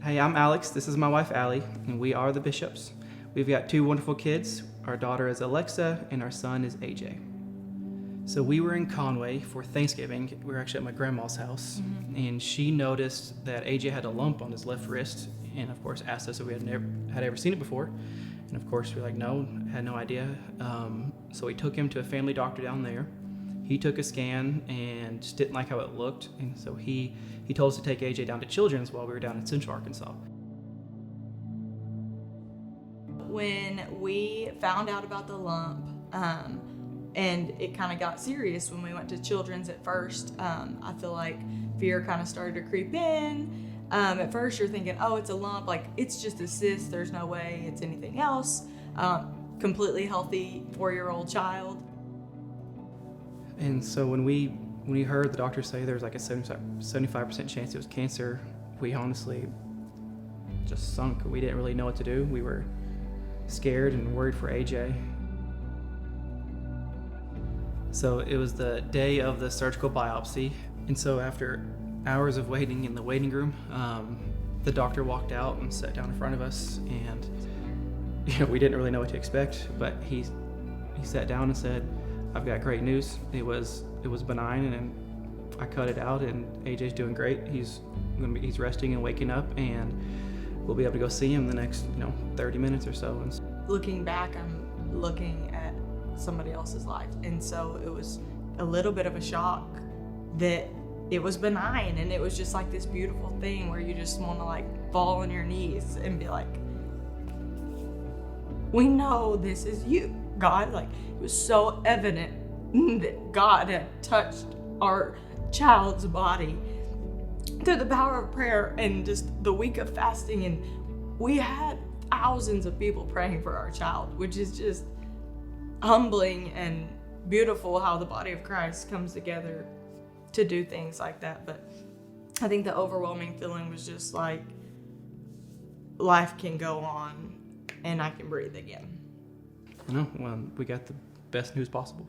Hey, I'm Alex. This is my wife, Allie, and we are the Bishops. We've got two wonderful kids. Our daughter is Alexa, and our son is AJ. So we were in Conway for Thanksgiving. We were actually at my grandma's house, and she noticed that AJ had a lump on his left wrist, and of course asked us if we had ever seen it before. And of course we're like, no, had no idea. So we took him to a family doctor down there. He took a scan and just didn't like how it looked, and so he told us to take AJ down to Children's while we were down in Central Arkansas. When we found out about the lump, and it kind of got serious when we went to Children's at first, I feel like fear kind of started to creep in. At first you're thinking, oh, it's a lump, like it's just a cyst, there's no way it's anything else. Completely healthy 4-year-old child. And so when we heard the doctor say there was like a 75% chance it was cancer, we honestly just sunk. We didn't really know what to do. We were scared and worried for AJ. So it was the day of the surgical biopsy, and so after hours of waiting in the waiting room, the doctor walked out and sat down in front of us, and we didn't really know what to expect, but he sat down and said, "I've got great news. It was benign, and I cut it out, and AJ's doing great. He's resting and waking up, and we'll be able to go see him the next 30 minutes or so." And Looking back, I'm looking at somebody else's life, and so it was a little bit of a shock that it was benign, and it was just like this beautiful thing where you just want to like fall on your knees and be like, we know this is you, God. Like, it was so evident that God had touched our child's body through the power of prayer and just the week of fasting, and we had thousands of people praying for our child, which is just humbling and beautiful how the body of Christ comes together to do things like that. But I think the overwhelming feeling was just like, life can go on and I can breathe again. well, we got the best news possible.